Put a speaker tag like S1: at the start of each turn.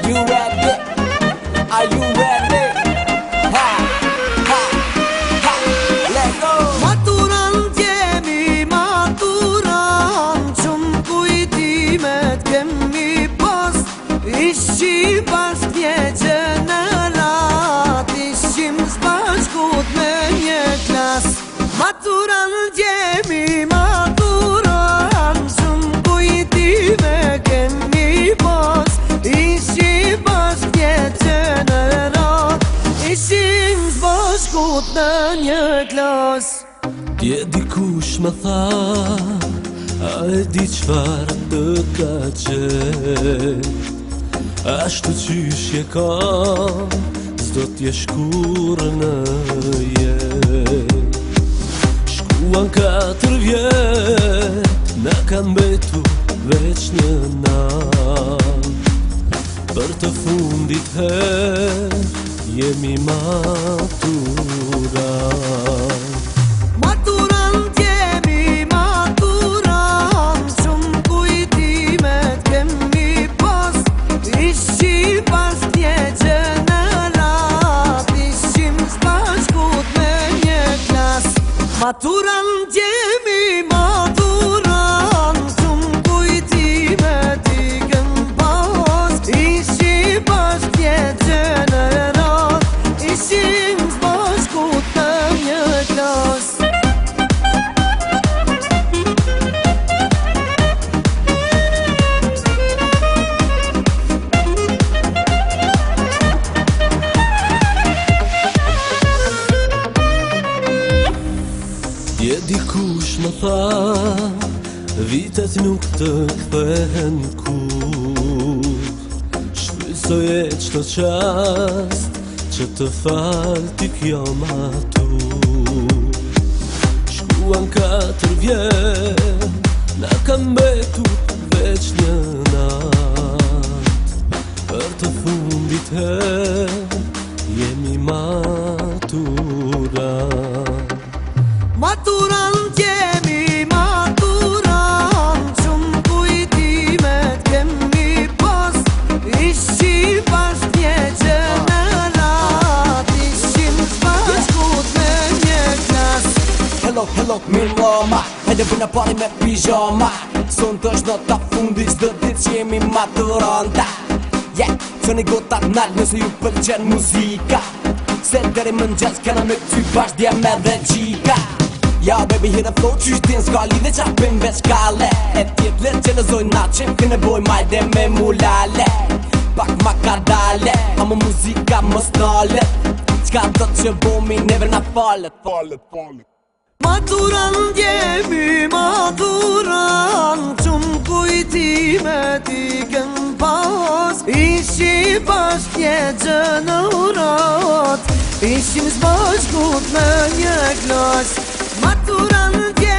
S1: You ready? Are you ready? Ha, ha, ha, let's go.
S2: Maturan t'jemi, maturan Shumë kujtimet kemi pas Ishqim bashk t'jeqe në rat Ishqim s'bashkut me një klas Maturan t'jemi, maturan Shumë kujtimet kemi pas Ishqim bashk t'jeqe në rat Ishqim s'bashkut në një klas
S3: Dje dikush më tha, a e di qfar të ka qenë Ashtu qysh je ka, s'do t'je shkur në jet Shkuan 4 vjet, na kanë betu veç një nat Për të fundit her, jemi maturat
S2: Maturan t'jemi, maturan Shumë kujtimet kemi pas Ishqim bashk t'jeqe në rat Ishqim s'bashkut me një klas Maturan t'jemi, maturan Shumë kujtimet i kem pas Ishqim bashk t'jeqe në rat Ishqim s'bashkut me një klas
S3: Dje dikush më tha, vitet nuk të kthehen kur Shfrytsoje qdo qast, që të fal t'i kjo matur Shkuan 4 vjet, na kanë betur veç një nat Për të fundit her, jemi maturat
S2: Maturan t'jemi, maturan Shumë kujtimet kemi pas Ishqim bashk t'jeqe në rat Ishqim s'bashkut me një klas
S1: Hello, hello, mirë mama Hajde bëjna party me pijama Son të është nota fundit Çdo ditë që jemi maturanta Yeah, qëni gotat nalë nëse ju pëlqen muzika Se deri mëngjes kena me ty bashk djeme dhe qika Ja baby hit the flow, qysh t'in s'ka lidhe qa pim veç kale E tjet let që lëzoj na qim këne boj majde me mulale Pak ma ka dale, ama muzika më stalet Qka do që bomi never na falet
S2: Maturan t'jemi, maturan Shumë kujtimet i kem pas Ishqim bashk t'jeqe në rat Ishqim s'bashkut me një klas Maturan t'jemi